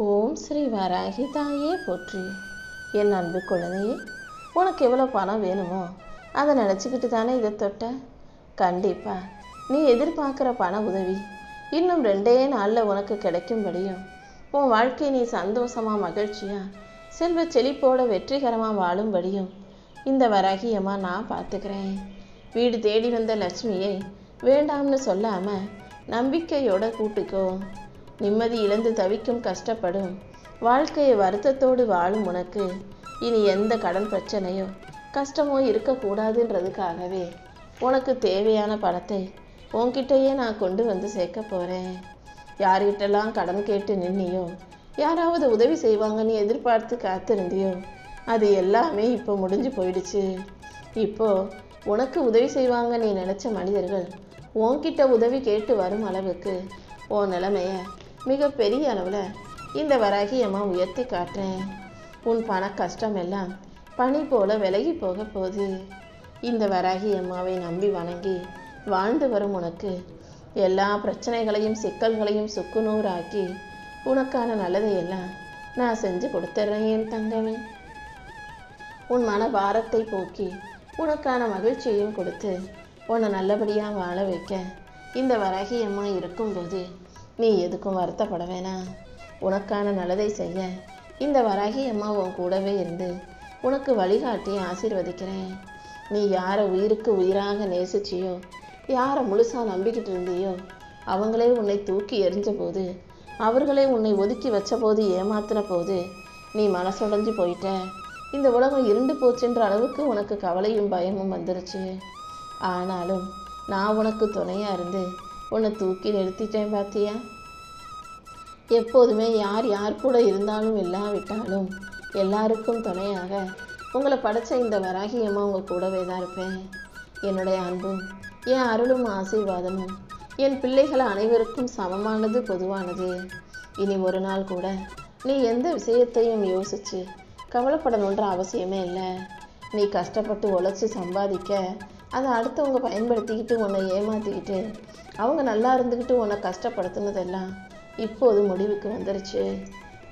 ஓம் ஸ்ரீ வராகி தாயே போற்றி. என் அன்பு குழந்தையே, உனக்கு எவ்வளோ பணம் வேணுமோ அதை நினச்சிக்கிட்டு தானே இதை தொட்ட. கண்டிப்பாக நீ எதிர்பார்க்குற பண உதவி இன்னும் 2 நாளில் உனக்கு கிடைக்கும்படியும், உன் வாழ்க்கையை நீ சந்தோஷமாக மகிழ்ச்சியாக செல்வ செழிப்போட வெற்றிகரமாக வாழும்படியும் இந்த வராகியம்மா நான் பார்த்துக்கிறேன். வீடு தேடி வந்த லட்சுமியை வேண்டாம்னு சொல்லாமல் நம்பிக்கையோட கூட்டுக்கோ. நிம்மதி இழந்து தவிக்கும் கஷ்டப்படும் வாழ்க்கையை வருத்தத்தோடு வாழும் உனக்கு இனி எந்த கடன் பிரச்சனையோ கஷ்டமோ இருக்கக்கூடாதுன்றதுக்காகவே உனக்கு தேவையான பணத்தை உன்கிட்டயே நான் கொண்டு வந்து சேர்க்க போகிறேன். யார்கிட்டலாம் கடன் கேட்டு நின்னியோ, யாராவது உதவி செய்வாங்கன்னு எதிர்பார்த்து காத்திருந்தியோ, அது எல்லாமே இப்போ முடிஞ்சு போயிடுச்சு. இப்போ உனக்கு உதவி செய்வாங்க நீ நினச்ச மனிதர்கள் உன்கிட்ட உதவி கேட்டு வரும் அளவுக்கு உன் நிலைமைய மிக பெரிய அளவில் இந்த வராகியம்மா உயர்த்தி காட்டுறேன். உன் பண கஷ்டம் எல்லாம் பனி போல விலகி போக போகுது. இந்த வராகியம்மாவை நம்பி வணங்கி வாழ்ந்து வரும் உனக்கு எல்லா பிரச்சனைகளையும் சிக்கல்களையும் சுக்குநூறாக்கி உனக்கான நல்லதையெல்லாம் நான் செஞ்சு கொடுத்துட்றேன் என் தங்கமே. உன் மன பாரத்தை போக்கி உனக்கான மகிழ்ச்சியையும் கொடுத்து உன்னை நல்லபடியாக வாழ வைக்க இந்த வராகியம்மா இருக்கும்போது நீ எதுக்கும் வருத்தப்பட வேணாம். உனக்கான நல்லதை செய்ய இந்த வராகியம்மா உன் கூடவே இருந்து உனக்கு வழிகாட்டி ஆசீர்வதிக்கிறேன். நீ யாரை உயிருக்கு உயிராக நேசிச்சியோ, யாரை முழுசாக நம்பிக்கிட்டு இருந்தியோ, அவங்களே உன்னை தூக்கி எறிஞ்ச போது, அவர்களே உன்னை ஒதுக்கி வச்ச போது, ஏமாத்தின போது நீ மனசுடைஞ்சு போயிட்ட. இந்த உலகம் இருண்டு போச்சுன்ற அளவுக்கு உனக்கு கவலையும் பயமும் வந்துருச்சு. ஆனாலும் நான் உனக்கு துணையாக இருந்து உன்னை தூக்கி நிறுத்திட்டேன் பார்த்தியா. எப்போதுமே யார் யார் கூட இருந்தாலும் இல்லாவிட்டாலும் எல்லாருக்கும் துணையாக உங்களை படைச்ச இந்த வராகியம்மா உங்கள் கூடவே தான் இருப்பேன். என்னுடைய அன்பும் என் அருளும் ஆசீர்வாதமும் என் பிள்ளைகள் அனைவருக்கும் சமமானது, பொதுவானது. இனி ஒரு நாள் கூட நீ எந்த விஷயத்தையும் யோசித்து கவலைப்படணுன்ற அவசியமே இல்லை. நீ கஷ்டப்பட்டு உழைச்சி சம்பாதிக்க அதை அடுத்தவங்க பயன்படுத்திக்கிட்டு உன்னை ஏமாற்றிக்கிட்டு அவங்க நல்லா இருந்துக்கிட்டு உன்னை கஷ்டப்படுத்தினதெல்லாம் இப்போது முடிவுக்கு வந்துருச்சு.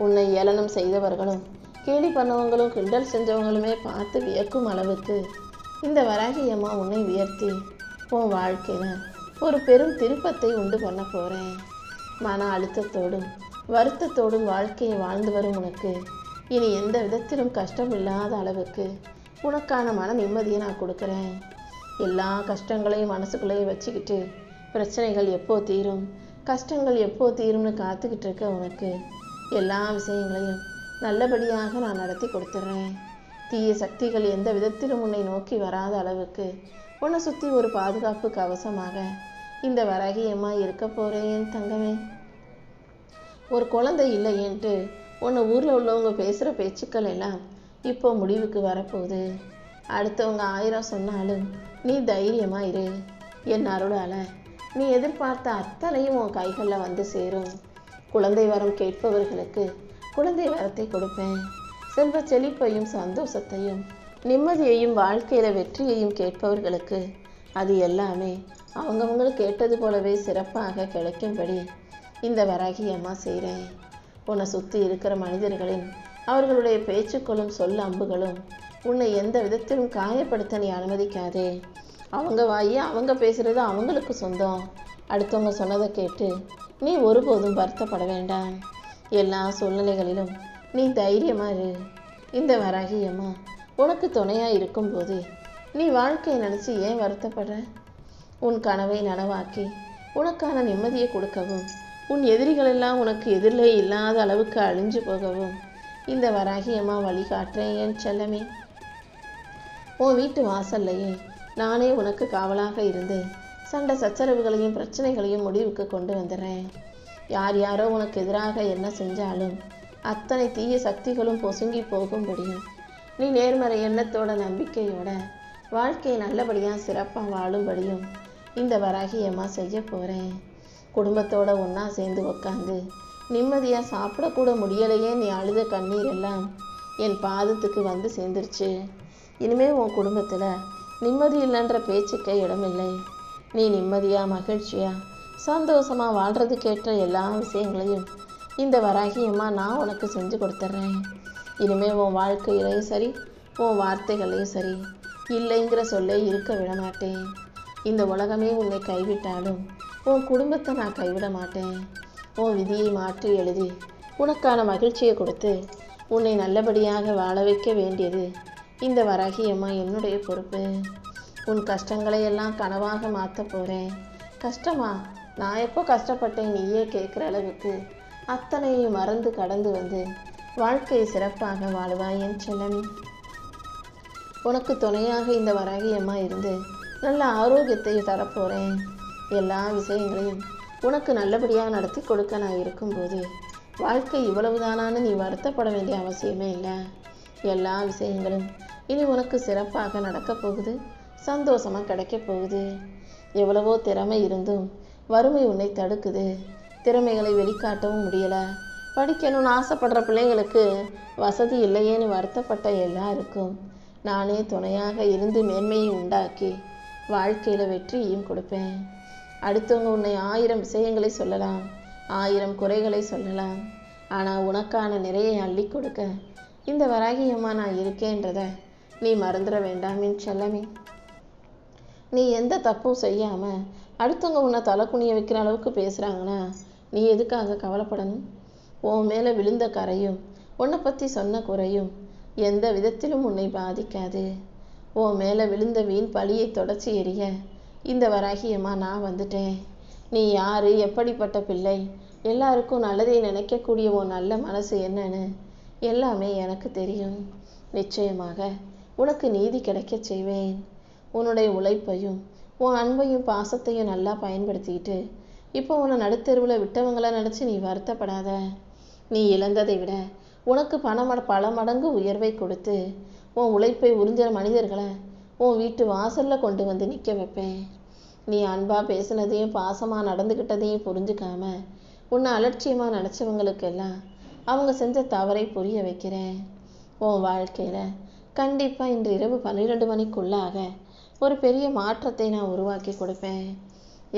உன்னை ஏளனம் செய்தவர்களும் கேலி பண்ணவங்களும் கிண்டல் செஞ்சவங்களுமே பார்த்து வியக்கும் அளவுக்கு இந்த வராகியம்மா உன்னை உயர்த்தி உன் வாழ்க்கையில் ஒரு பெரும் திருப்பத்தை உண்டு பண்ண போகிறேன். மன அழுத்தத்தோடும் வருத்தத்தோடும் வாழ்க்கையை வாழ்ந்து வரும் உனக்கு இனி எந்த விதத்திலும் கஷ்டம் இல்லாத அளவுக்கு உனக்கான மன நிம்மதியை நான் கொடுக்குறேன். எல்லா கஷ்டங்களையும் மனசுக்குள்ளேயும் வச்சுக்கிட்டு பிரச்சனைகள் எப்போ தீரும், கஷ்டங்கள் எப்போ தீரும்னு காத்துக்கிட்டு இருக்க உனக்கு எல்லா விஷயங்களையும் நல்லபடியாக நான் நடத்தி கொடுத்துட்றேன். தீய சக்திகள் எந்த விதத்திலும் உன்னை நோக்கி வராத அளவுக்கு உன்னை சுற்றி ஒரு பாதுகாப்பு கவசமாக இந்த வராகியம்மா இருக்க போகிறேன் என் தங்கமே. ஒரு குழந்தை இல்லையேன்ட்டு உன்னை ஊரில் உள்ளவங்க பேசுகிற பேச்சுக்கள் எல்லாம் இப்போ முடிவுக்கு வரப்போகுது. அடுத்தவங்க 1000 சொன்னாலும் நீ தைரியமாக இரு. என் அருளால் நீ எதிர்பார்த்த அத்தனையும் உன் கைகளில் வந்து சேரும். குழந்தை வரம் கேட்பவர்களுக்கு குழந்தை வரத்தை கொடுப்பேன். செல்வ செழிப்பையும் சந்தோஷத்தையும் நிம்மதியையும் வாழ்க்கையில் வெற்றியையும் கேட்பவர்களுக்கு அது எல்லாமே அவங்கவுங்களுக்கு கேட்டது போலவே சிறப்பாக கிடைக்கும்படி இந்த வராகியம்மா செய்கிறேன். உன்னை சுற்றி இருக்கிற மனிதர்களின் அவர்களுடைய பேச்சுக்களும் சொல் அம்புகளும் உன்னை எந்த விதத்திலும் காயப்படுத்த நீ அனுமதிக்காதே. அவங்க வாயி அவங்க பேசுகிறது அவங்களுக்கு சொந்தம். அடுத்தவங்க சொன்னதை கேட்டு நீ ஒருபோதும் வருத்தப்பட வேண்டாம். எல்லா சூழ்நிலைகளிலும் நீ தைரியமாக இரு. இந்த வராகியம்மா உனக்கு துணையாக இருக்கும்போது நீ வாழ்க்கையை நினச்சி ஏன் வருத்தப்படுற? உன் கனவை நனவாக்கி உனக்கான நிம்மதியை கொடுக்கவும், உன் எதிரிகளெல்லாம் உனக்கு எதிரிலே இல்லாத அளவுக்கு அழிஞ்சு போகவும் இந்த வராகியம்மா வழிகாட்டுறேன் என் செல்லமே. உன் வீட்டு வாசல்லையே நானே உனக்கு காவலாக இருந்து சண்டை சச்சரவுகளையும் பிரச்சனைகளையும் முடிவுக்கு கொண்டு வந்துடுறேன். யார் யாரோ உனக்கு எதிராக என்ன செஞ்சாலும் அத்தனை தீய சக்திகளும் பொசுங்கி போகும்படியும் நீ நேர்மறை எண்ணத்தோட நம்பிக்கையோட வாழ்க்கையை நல்லபடியாக சிறப்பாக வாழும்படியும் இந்த வராகியம்மா செய்ய போகிறேன். குடும்பத்தோட ஒன்றா சேர்ந்து உட்காந்து நிம்மதியாக சாப்பிடக்கூட முடியலையே நீ அழுத கண்ணீர் எல்லாம் என் பாதத்துக்கு வந்து சேர்ந்துருச்சு. இனிமேல் உன் குடும்பத்தில் நிம்மதி இல்லைன்ற பேச்சுக்கே இடமில்லை. நீ நிம்மதியாக மகிழ்ச்சியாக சந்தோஷமாக வாழ்கிறதுக்கேற்ற எல்லா விஷயங்களையும் இந்த வராகியம்மா நான் உனக்கு செஞ்சு கொடுத்துட்றேன். இனிமேல் உன் வாழ்க்கையிலையும் சரி, உன் வார்த்தைகளையும் சரி, இல்லைங்கிற சொல்லே இருக்க விட மாட்டேன். இந்த உலகமே உன்னை கைவிட்டாலும் உன் குடும்பத்தை நான் கைவிட மாட்டேன். உன் விதியை மாற்றி எழுதி உனக்கான மகிழ்ச்சியை கொடுத்து உன்னை நல்லபடியாக வாழ வைக்க வேண்டியது இந்த வராகியம்மா என்னுடைய பொறுப்பு. உன் கஷ்டங்களை எல்லாம் கனவாக மாற்ற போகிறேன். கஷ்டமா? நான் எப்போ கஷ்டப்பட்டேன் நீயே கேட்குற அளவுக்கு அத்தனையும் மறந்து கடந்து வந்து வாழ்க்கையை சிறப்பாக வாழுவாய் என் செல்லமே. உனக்கு துணையாக இந்த வராகியம்மா இருந்து நல்ல ஆரோக்கியத்தை தரப்போகிறேன். எல்லா விஷயங்களையும் உனக்கு நல்லபடியாக நடத்தி கொடுக்க நான் இருக்கும்போது வாழ்க்கை இவ்வளவுதானான்னு நீ வருத்தப்பட வேண்டிய அவசியமே இல்லை. எல்லா விஷயங்களும் இனி உனக்கு சிறப்பாக நடக்கப் போகுது, சந்தோஷமாக கிடைக்க போகுது. எவ்வளவோ திறமை இருந்தும் வறுமை உன்னை தடுக்குது. திறமைகளை வெளிக்காட்டவும் முடியலை. படிக்கணும்னு ஆசைப்படுற பிள்ளைங்களுக்கு வசதி இல்லையேன்னு வருத்தப்பட்ட எல்லாருக்கும் நானே துணையாக இருந்து மேன்மையை உண்டாக்கி வாழ்க்கையில் வெற்றியையும் கொடுப்பேன். அடுத்தவங்க உன்னை 1000 விஷயங்களை சொல்லலாம், 1000 குறைகளை சொல்லலாம். ஆனால் உனக்கான நிறைய அள்ளி கொடுக்க இந்த வராகியம்மா நான் இருக்கேன்றத நீ மறந்துட வேண்டாம் என் செல்லமே. நீ எந்த தப்பும் செய்யாமல் அடுத்தவங்க உன்னை தலை குனிய வைக்கிற அளவுக்கு பேசுகிறாங்கன்னா நீ எதுக்காக கவலைப்படணும்? உன் மேலே விழுந்த கரையும் உன்னை பற்றி சொன்ன குறையும் எந்த விதத்திலும் உன்னை பாதிக்காது. உன் மேலே விழுந்த வீண் பழியை தொடச்சி எறிய இந்த வராகியம்மா நான் வந்துட்டேன். நீ யார், எப்படிப்பட்ட பிள்ளை, எல்லாருக்கும் நல்லதை நினைக்கக்கூடிய உன் நல்ல மனசு என்னன்னு எல்லாமே எனக்கு தெரியும். நிச்சயமாக உனக்கு நீதி கிடைக்க செய்வேன். உன்னுடைய உழைப்பையும் உன் அன்பையும் பாசத்தையும் நல்லா பயன்படுத்திக்கிட்டு இப்போ உன்னை நடுத்தெருவில் விட்டவங்களை நினச்சி நீ வருத்தப்படாத. நீ இழந்ததை விட உனக்கு பல மடங்கு உயர்வை கொடுத்து உன் உழைப்பை உறிஞ்சிற மனிதர்களை உன் வீட்டு வாசலில் கொண்டு வந்து நிற்க வைப்பேன். நீ அன்பாக பேசினதையும் பாசமாக நடந்துக்கிட்டதையும் புரிஞ்சுக்காம உன்னை அலட்சியமாக நினச்சவங்களுக்கெல்லாம் அவங்க செஞ்ச தவறை புரிய வைக்கிறேன். உன் வாழ்க்கையில் கண்டிப்பாக இன்று இரவு 12 மணிக்குள்ளாக ஒரு பெரிய மாற்றத்தை நான் உருவாக்கி கொடுப்பேன்.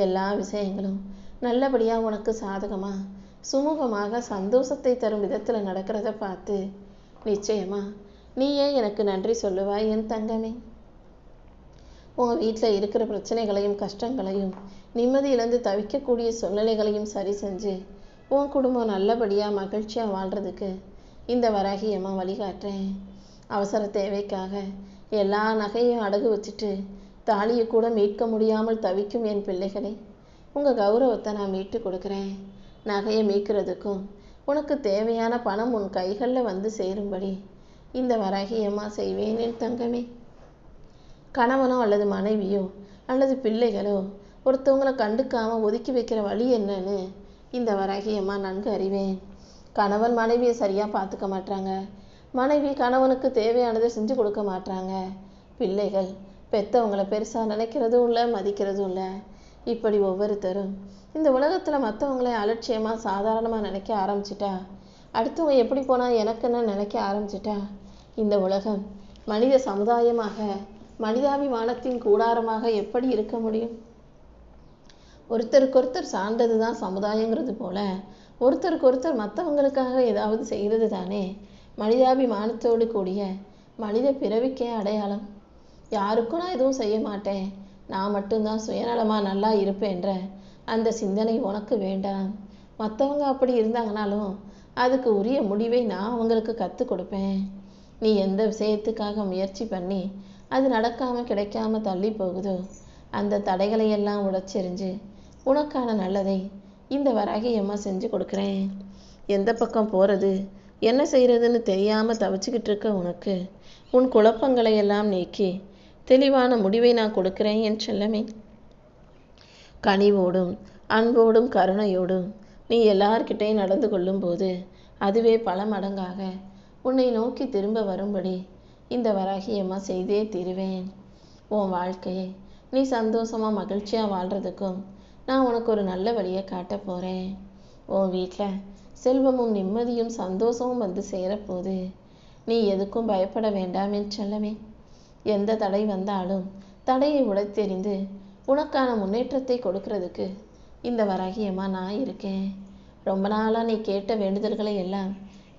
எல்லா விஷயங்களும் நல்லபடியாக உனக்கு சாதகமாக சுமூகமாக சந்தோஷத்தை தரும் விதத்தில் நடக்கிறத பார்த்து நிச்சயமா நீயே எனக்கு நன்றி சொல்லுவாய் என் தங்கமே. உன் வீட்டில் இருக்கிற பிரச்சனைகளையும் கஷ்டங்களையும் நிம்மதி இழந்து தவிக்கக்கூடிய சூழ்நிலைகளையும் சரி செஞ்சு உன் குடும்பம் நல்லபடியாக மகிழ்ச்சியாக வாழ்கிறதுக்கு இந்த வராகியம்மா வழிகாட்டுறேன். அவசர தேவைக்காக எல்லா நகையும் அடகு வச்சுட்டு தாலியை கூட மீட்க முடியாமல் தவிக்கும் என் பிள்ளைகளே, உங்கள் கௌரவத்தை நான் மீட்டு கொடுக்குறேன். நகையை மீட்கிறதுக்கும் உனக்கு தேவையான பணம் உன் கைகளில் வந்து சேரும்படி இந்த வராகியம்மா செய்வேன் என் தங்கமே. கணவனோ அல்லது மனைவியோ அல்லது பிள்ளைகளோ ஒருத்தவங்களை கண்டுக்காமல் ஒதுக்கி வைக்கிற வழி என்னன்னு இந்த வராகியம்மா நன்கு அறிவேன். கணவன் மனைவியை சரியாக பார்த்துக்க மாட்டாங்க, மனைவி கணவனுக்கு தேவையானதை செஞ்சு கொடுக்க மாட்டாங்க, பிள்ளைகள் பெற்றவங்களை பெருசாக நினைக்கிறதும் இல்லை மதிக்கிறதும் இல்லை. இப்படி ஒவ்வொருத்தரும் இந்த உலகத்தில் மற்றவங்களை அலட்சியமாக சாதாரணமாக நினைக்க ஆரம்பிச்சிட்டா, அடுத்தவங்க எப்படி போனால் எனக்குன்னு நினைக்க ஆரம்பிச்சிட்டா இந்த உலகம் மனித சமுதாயமாக மனிதாபிமானத்தின் கூடாரமாக எப்படி இருக்க முடியும்? ஒருத்தருக்கொருத்தர் சார்ந்தது தான் சமுதாயங்கிறது போல ஒருத்தருக்கொருத்தர் மற்றவங்களுக்காக ஏதாவது செய்கிறது தானே மனிதாபிமானத்தோடு கூடிய மனித பிறவிக்கே அடையாளம். யாருக்கும் நான் எதுவும் செய்ய மாட்டேன், நான் மட்டும்தான் சுயநலமாக நல்லா இருப்பேன்ற அந்த சிந்தனை உனக்கு வேண்டாம். மற்றவங்க அப்படி இருந்தாங்கனாலும் அதுக்கு உரிய முடிவை நான் அவங்களுக்கு கற்றுக் கொடுப்பேன். நீ எந்த விஷயத்துக்காக முயற்சி பண்ணி அது நடக்காமல் கிடைக்காம தள்ளி போகுதோ அந்த தடைகளையெல்லாம் உடைச்செறிஞ்சு உனக்கான நல்லதை இந்த வராகியம்மா செஞ்சு கொடுக்குறேன். எந்த பக்கம் போகிறது என்ன செய்கிறதுன்னு தெரியாமல் தவிச்சுக்கிட்டு இருக்க உனக்கு உன் குழப்பங்களை எல்லாம் நீக்கி தெளிவான முடிவை நான் கொடுக்குறேன் என் செல்லமே. கனிவோடும் அன்போடும் கருணையோடும் நீ எல்லார்கிட்டையும் நடந்து கொள்ளும்போது அதுவே பல மடங்காக உன்னை நோக்கி திரும்ப வரும்படி இந்த வராகியம்மா செய்தே தீருவேன். உன் வாழ்க்கையை நீ சந்தோஷமாக மகிழ்ச்சியாக வாழ்கிறதுக்கும் நான் உனக்கு ஒரு நல்ல வழியை காட்ட போகிறேன். உன் வீட்டில் செல்வமும் நிம்மதியும் சந்தோஷமும் வந்து சேரப்போகுது. நீ எதுக்கும் பயப்பட வேண்டாம் என் செல்லமே. எந்த தடை வந்தாலும் தடையை உடைத்தெறிந்து உனக்கான முன்னேற்றத்தை கொடுக்கறதுக்கு இந்த வராகியம்மா நான் இருக்கேன். ரொம்ப நாளாக நீ கேட்ட வேண்டுதல்களை எல்லாம்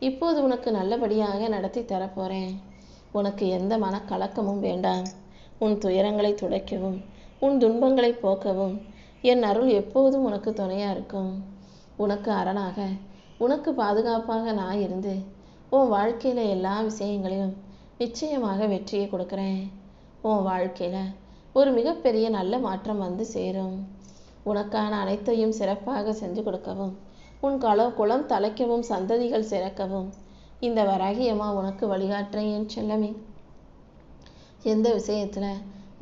இப்போது உனக்கு நல்லபடியாக நடத்தி தரப்போகிறேன். உனக்கு எந்த மனக்கலக்கமும் வேண்டாம். உன் துயரங்களை துடைக்கவும் உன் துன்பங்களை போக்கவும் என் அருள் எப்போதும் உனக்கு துணையாக இருக்கும். உனக்கு அரணாக உனக்கு பாதுகாப்பாக நான் இருந்து உன் வாழ்க்கையில் எல்லா விஷயங்களிலும் நிச்சயமாக வெற்றியை கொடுக்குறேன். உன் வாழ்க்கையில் ஒரு மிகப்பெரிய நல்ல மாற்றம் வந்து சேரும். உனக்கான அனைத்தையும் சிறப்பாக செஞ்சு கொடுக்கவும் உன் குலம் தலைக்கவும் சந்ததிகள் சிறக்கவும் இந்த வராகி அம்மா உனக்கு வழிகாட்டுறேன் என் செல்லமே. எந்த விஷயத்தில்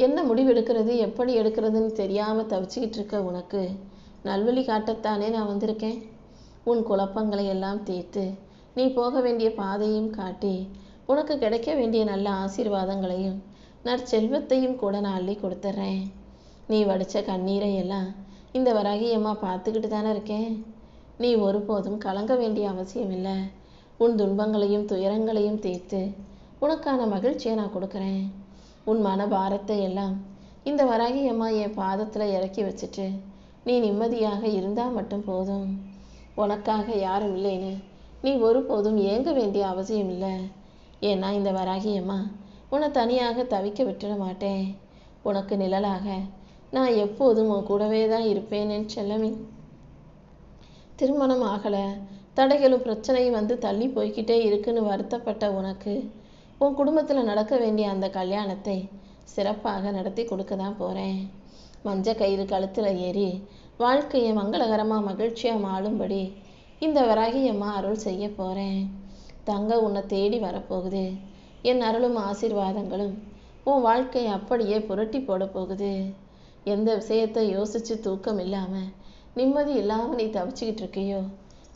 என்ன முடிவெடுக்கிறது எப்படி எடுக்கிறதுன்னு தெரியாமல் தவிச்சுக்கிட்டு இருக்க உனக்கு நல்வழி காட்டத்தானே நான் வந்திருக்கேன். உன் குழப்பங்களை எல்லாம் தீர்த்து நீ போக வேண்டிய பாதையும் காட்டி உனக்கு கிடைக்க வேண்டிய நல்ல ஆசீர்வாதங்களையும் நற்செல்வத்தையும் கூட நான் அள்ளி கொடுத்துட்றேன். நீ வடித்த கண்ணீரை எல்லாம் இந்த வராகி அம்மா பார்த்துக்கிட்டு தானே இருக்கேன். நீ ஒருபோதும் கலங்க வேண்டிய அவசியம் இல்லை. உன் துன்பங்களையும் துயரங்களையும் தீர்த்து உனக்கான மகிழ்ச்சியை நான் கொடுக்குறேன். உன் மன பாரத்தை எல்லாம் இந்த வராகி அம்மா என் பாதத்தில் இறக்கி வச்சுட்டு நீ நிம்மதியாக இருந்தால் மட்டும் போதும். உனக்காக யாரும் இல்லைன்னு நீ ஒருபோதும் ஏங்க வேண்டிய அவசியம் இல்லை. ஏன்னா இந்த வராகி அம்மா உன்னை தனியாக தவிக்க விட்டுட மாட்டேன். உனக்கு நிழலாக நான் எப்போதும் உன் கூடவே தான் இருப்பேன் என் செல்லமே. திருமணம் ஆகலை, தடைகளும் பிரச்சனையும் வந்து தள்ளி போய்கிட்டே இருக்குன்னு வருத்தப்பட்ட உனக்கு உன் குடும்பத்தில் நடக்க வேண்டிய அந்த கல்யாணத்தை சிறப்பாக நடத்தி கொடுக்க தான் போகிறேன். மஞ்ச கயிறு கழுத்தில் ஏறி வாழ்க்கையை மங்களகரமாக மகிழ்ச்சியாக மாளும்படி இந்த வராகி அம்மா அருள் செய்ய போகிறேன். தங்க உன்னை தேடி வரப்போகுது. என் அருளும் ஆசீர்வாதங்களும் உன் வாழ்க்கையை அப்படியே புரட்டி போட போகுது. எந்த விஷயத்தை யோசித்து தூக்கம் இல்லாமல் நிம்மதி இல்லாமல் நீ தவிச்சுக்கிட்டு இருக்கியோ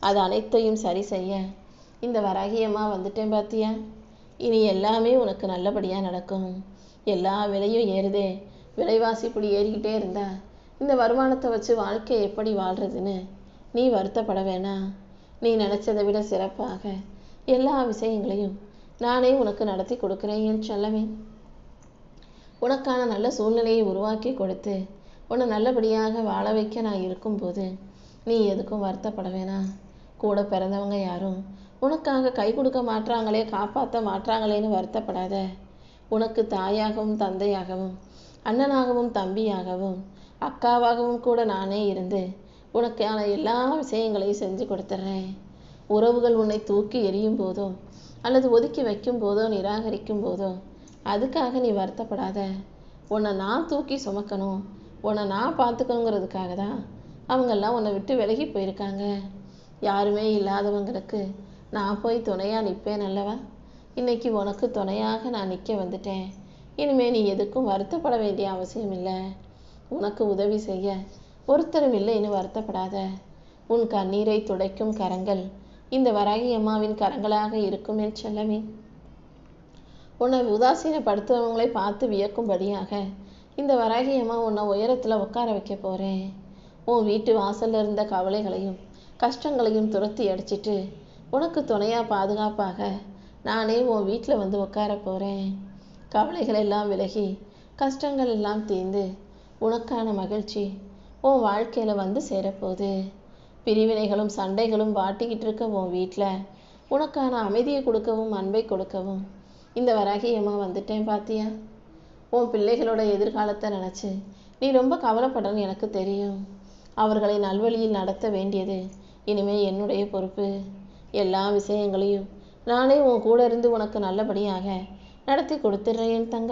அது அனைத்தையும் சரி செய்ய இந்த வராகி அம்மா வந்துட்டேன் பார்த்தியா. இனி எல்லாமே உனக்கு நல்லபடியாக நடக்கும். எல்லா விலையும் ஏறுதே, விலைவாசி இப்படி ஏறிக்கிட்டே இருந்தா இந்த வருமானத்தை வச்சு வாழ்க்கை எப்படி வாழ்கிறதுன்னு நீ வருத்தப்பட வேணாம். நீ நினச்சதை விட சிறப்பாக எல்லா விஷயங்களையும் நானே உனக்கு நடத்தி கொடுக்குறேன் என் செல்லமே. உனக்கான நல்ல சூழ்நிலையை உருவாக்கி கொடுத்து உன்னை நல்லபடியாக வாழ வைக்க நான் இருக்கும்போது நீ எதுக்கும் வருத்தப்பட வேணாம். கூட பிறந்தவங்க யாரும் உனக்காக கை கொடுக்க மாட்டாங்களே, காப்பாற்ற மாட்டாங்களேன்னு வருத்தப்படாத. உனக்கு தாயாகவும் தந்தையாகவும் அண்ணனாகவும் தம்பியாகவும் அக்காவாகவும் கூட நானே இருந்து உனக்கான எல்லா விஷயங்களையும் செஞ்சு கொடுத்துட்றேன். உறவுகள் உன்னை தூக்கி எறியும் போதோ அல்லது ஒதுக்கி வைக்கும் போதோ நிராகரிக்கும் போதோ அதுக்காக நீ வருத்தப்படாத. உன்னை நான் தூக்கி சுமக்கணும், உன்னை நான் பார்த்துக்கணுங்கிறதுக்காக தான் அவங்கெல்லாம் உன்னை விட்டு விலகி போயிருக்காங்க. யாருமே இல்லாதவங்களுக்கு நான் போய் துணையாக நிற்பேன் அல்லவா. இன்னைக்கு உனக்கு துணையாக நான் நிற்க வந்துட்டேன். இனிமேல் நீ எதுக்கும் வருத்தப்பட வேண்டிய அவசியம் இல்லை. உனக்கு உதவி செய்ய ஒருத்தரும் இல்லைன்னு வருத்தப்படாத. உன் கண்ணீரை துடைக்கும் கரங்கள் இந்த வராகி அம்மாவின் கரங்களாக இருக்கும் என் செல்லமே. உன்னை உதாசீனப்படுத்துவவங்களை பார்த்து வியக்கும்படியாக இந்த வராகி அம்மா உன்னை உயரத்தில் உட்கார வைக்க போகிறேன். உன் வீட்டு வாசலில் இருந்த கவலைகளையும் கஷ்டங்களையும் துரத்தி அடிச்சிட்டு உனக்கு துணையாக பாதுகாப்பாக நானே உன் வீட்டில் வந்து உட்கார போகிறேன். கவலைகள் எல்லாம் விலகி கஷ்டங்கள் எல்லாம் தீர்ந்து உனக்கான மகிழ்ச்சி உன் வாழ்க்கையில் வந்து சேரப்போகுது. பிரிவினைகளும் சண்டைகளும் வாட்டிக்கிட்டு இருக்க உன் வீட்டில் உனக்கான அமைதியை கொடுக்கவும் அன்பை கொடுக்கவும் இந்த வராகி அம்மா வந்துட்டேன் பார்த்தியா. உன் பிள்ளைகளோட எதிர்காலத்தை நினச்சி நீ ரொம்ப கவலைப்படுறன்னு எனக்கு தெரியும். அவர்களை நல்வழியில் நடத்த வேண்டியது இனிமேல் என்னுடைய பொறுப்பு. எல்லா விஷயங்களையும் நானே உன் கூட இருந்து உனக்கு நல்லபடியாக நடத்தி கொடுத்துட்றேன் என் தங்கம்.